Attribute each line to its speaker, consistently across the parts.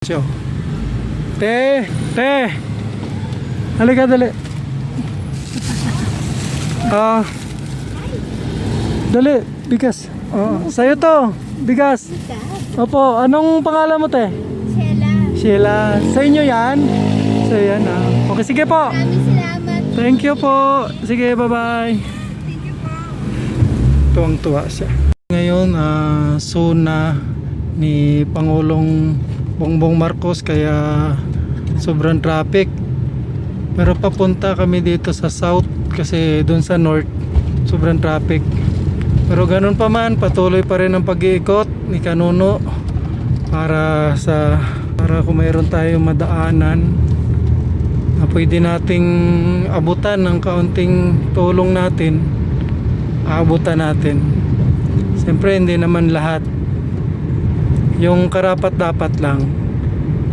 Speaker 1: So, te, halika dali. Dali, bigas. Sa'yo to, bigas. Opo, anong pangalan mo te?
Speaker 2: Sheila.
Speaker 1: Sheila. Sa inyo yan? Sa yan Okay, sige po.
Speaker 2: Maraming salamat.
Speaker 1: Thank you po. Sige, bye-bye.
Speaker 2: Thank you po.
Speaker 1: Tuwang-tuwa siya. Ngayon, suna ni Pangulong Bongbong Marcos kaya sobrang traffic. Pero papunta kami dito sa south kasi doon sa north sobrang traffic. Pero ganun pa man, patuloy pa rin ang pag-iikot ni Kanuno para kung mayroon tayong madaanan na pwede nating abutan ng kaunting tulong natin, aabutan natin. Siyempre hindi naman lahat. Yung karapat dapat lang,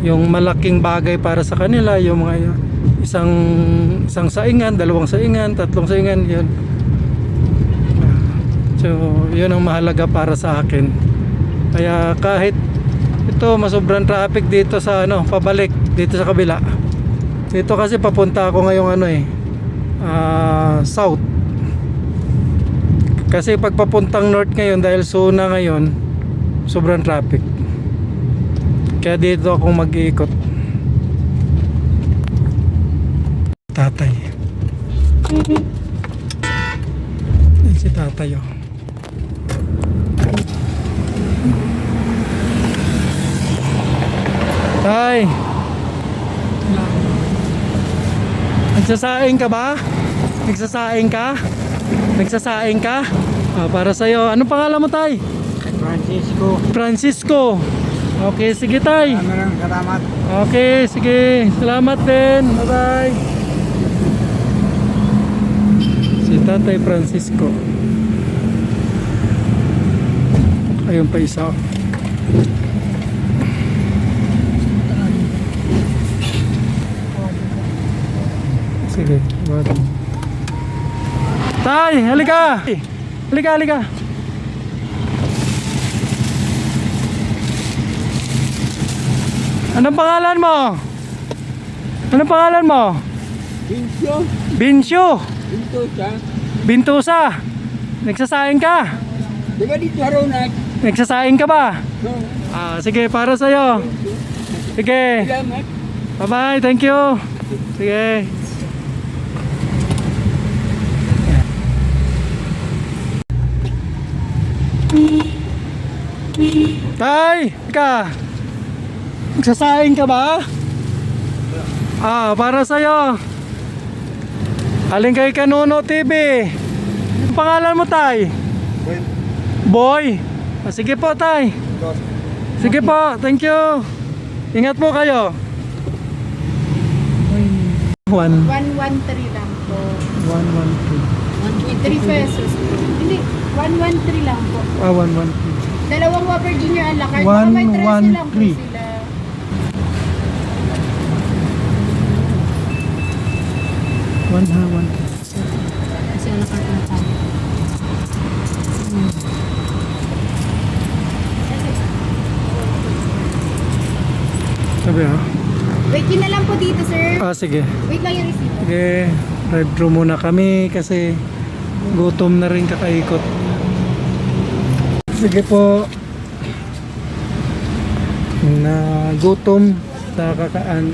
Speaker 1: yung malaking bagay para sa kanila, yung mga isang saingan, dalawang saingan, tatlong saingan, yun. So yun ang mahalaga para sa akin. Kaya kahit ito masobrang traffic dito sa pabalik dito sa kabila. Dito kasi papunta ako ngayong south. Kasi pag papuntang north ngayon dahil suna ngayon, sobrang traffic. Kaya dito akong mag-iikot. Tatay. Yan si tatay Tay. Nagsasaing ka ba? Nagsasaing ka? Nagsasaing ka? Para sa'yo. Anong pangalan mo, tay?
Speaker 3: Francisco.
Speaker 1: Francisco. Okay, sige, tay.
Speaker 3: Maraming salamat.
Speaker 1: Okay, sige. Salamat din. Bye-bye. Si Tatay Francisco. Ayun pa isa. Sige, bye. Tay, halika. Halika, halika. Anong pangalan mo? Anong pangalan mo?
Speaker 3: Bincho.
Speaker 1: Binsyo.
Speaker 3: Bincho siya.
Speaker 1: Bintusa. Nagsasaing ka?
Speaker 3: Di ba dito harunat?
Speaker 1: Nagsasaing ka ba?
Speaker 3: No.
Speaker 1: Sige, para sa'yo. Sige.
Speaker 3: Salamat.
Speaker 1: Bye-bye, thank you. Sige. Tay, ka. Nagsasaing ka ba? Para sa'yo. Aling kay Kanuno TV. Ang pangalan mo, tay? Boy. Sige po, tay. Sige po, thank you. Ingat po kayo.
Speaker 2: 113 lang po. 3 pesos. Hindi, 113 lang po.
Speaker 1: 113.
Speaker 2: Dalawang Whopper Junior a la carte. Baka may 13 lang po
Speaker 1: 113.
Speaker 2: sila. Kasi a la carte na tayo.
Speaker 1: Sabi
Speaker 2: Wait yun na lang po dito, sir.
Speaker 1: sige.
Speaker 2: Wait lang yung receipt.
Speaker 1: Sige, drive-thru muna kami kasi gutom na rin kakaikot. Sige po. Na gutom sa kakaan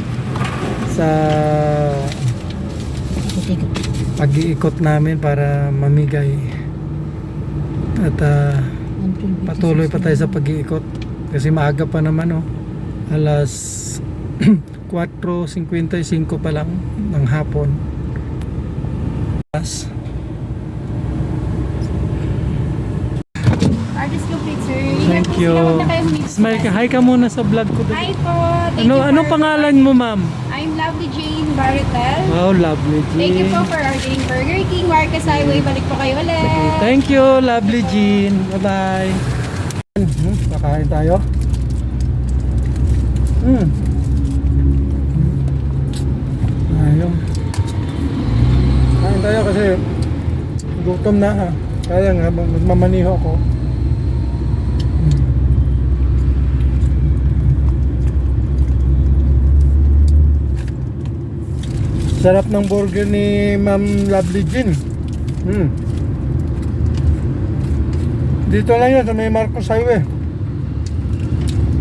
Speaker 1: sa pag-iikot namin para mamigay. At patuloy pa tayo sa pag-iikot kasi maaga pa naman alas 4:55 pa lang ng hapon.
Speaker 2: Artist complete, sir.
Speaker 1: Thank you. Smile ka. Hi ka muna sa vlog ko.
Speaker 2: Hi po. Thank you
Speaker 1: Anong
Speaker 2: for-
Speaker 1: pangalan mo, ma'am?
Speaker 2: I'm Lovely Jane Baritel.
Speaker 1: Wow, lovely Jean.
Speaker 2: Thank you po for ordering Burger King, Marcos Highway. Balik po kayo ulit.
Speaker 1: Thank you, lovely Jean. Bye-bye. Kakain tayo. Ayun. Kain tayo kasi gutom na Kaya nga, magmamaniho ako. Sarap ng burger ni Ma'am Lovely Jean. Dito lang yun sa may Marcos Highway.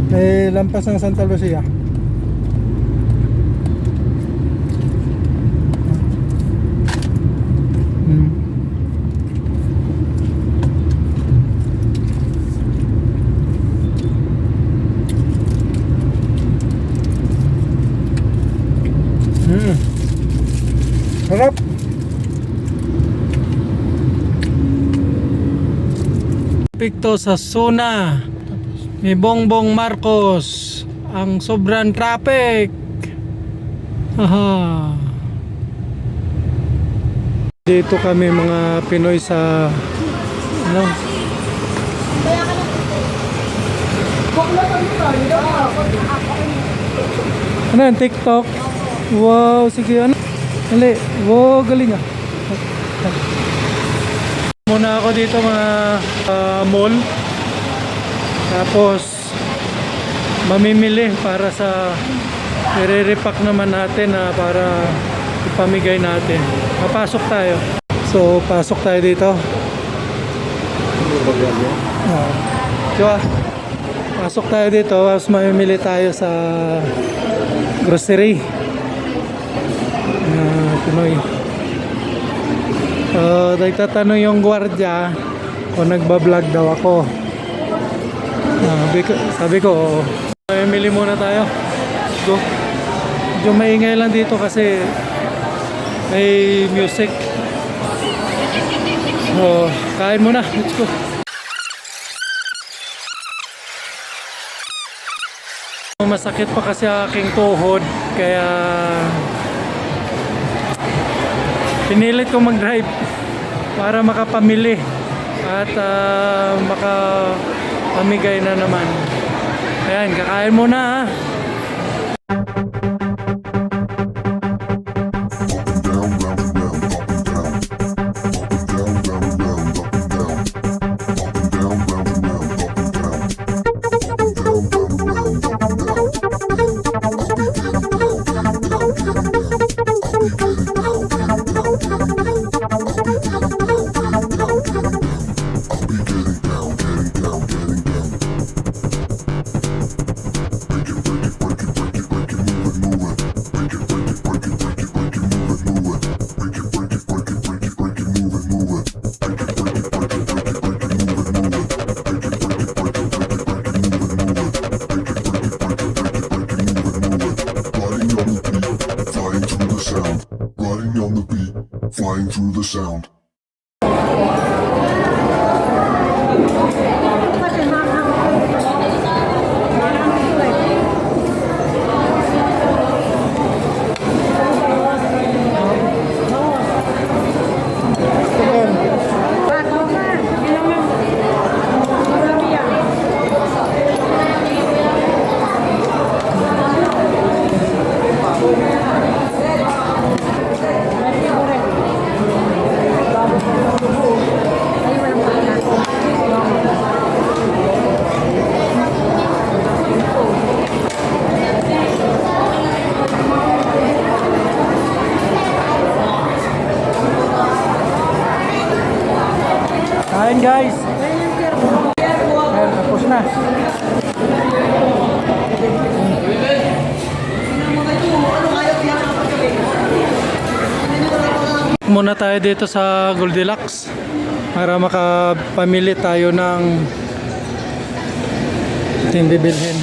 Speaker 1: May lampas ng Santa Lucia. Sarap. Picto sa Suna ni Bongbong Marcos ang sobrang traffic. Haha. Dito kami mga Pinoy sa ano? Ano yan? TikTok? Wow, sige ano? Dali, wow, galing ah. Muna ako dito mga mall. Tapos mamimili para sa i-repack naman natin na para ipamigay natin. Papasok tayo. So, pasok tayo dito. Diba? Pasok tayo dito. Tapos mamimili tayo sa grocery. Pinoy. Nagtatanong yung gwardiya kung nagbablog daw ako. Sabi ko, oo. Mamimili muna tayo. Let's go. Medyo maingay lang dito kasi may music. So, kain muna. Let's go. Masakit pa kasi aking tuhod kaya pinilit ko mag-drive para makapamili at makapamigay na naman. Ayan, kakain muna ha.
Speaker 4: Flying through the sound.
Speaker 1: Kain guys. Ayan, tapos na. Muna tayo dito sa Goldilocks para makapamili tayo ng ating bibilhin.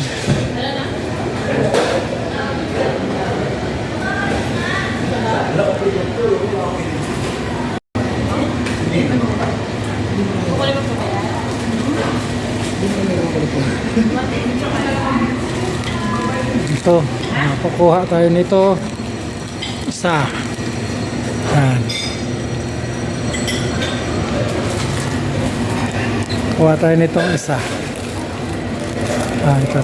Speaker 1: Ito, kukuha tayo nito isa. Yan. Kuha tayo nitong isa. Ito.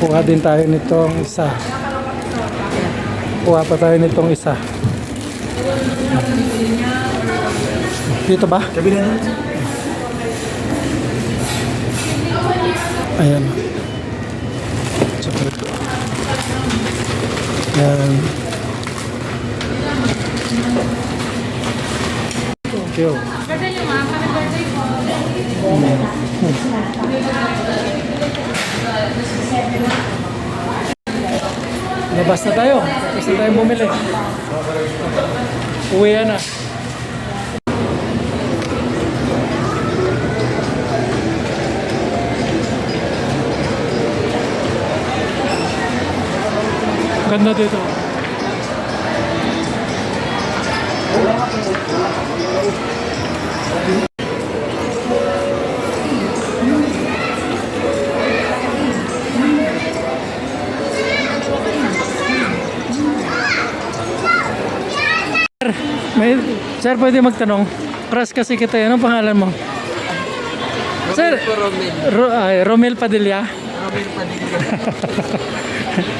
Speaker 1: Kuha din tayo nitong isa. Kuha pa tayo nitong isa. Dito ba? Kabila na. Ayan. Yan. Thank you. Labas na tayo. Labas na tayo bumili. Uwi na. Ganda dito. Sir, pwede magtanong? Crush kasi kita. Anong pangalan mo? Sir, Romel Padilla.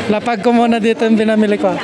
Speaker 1: Lapag ko muna dito yung binamili ko.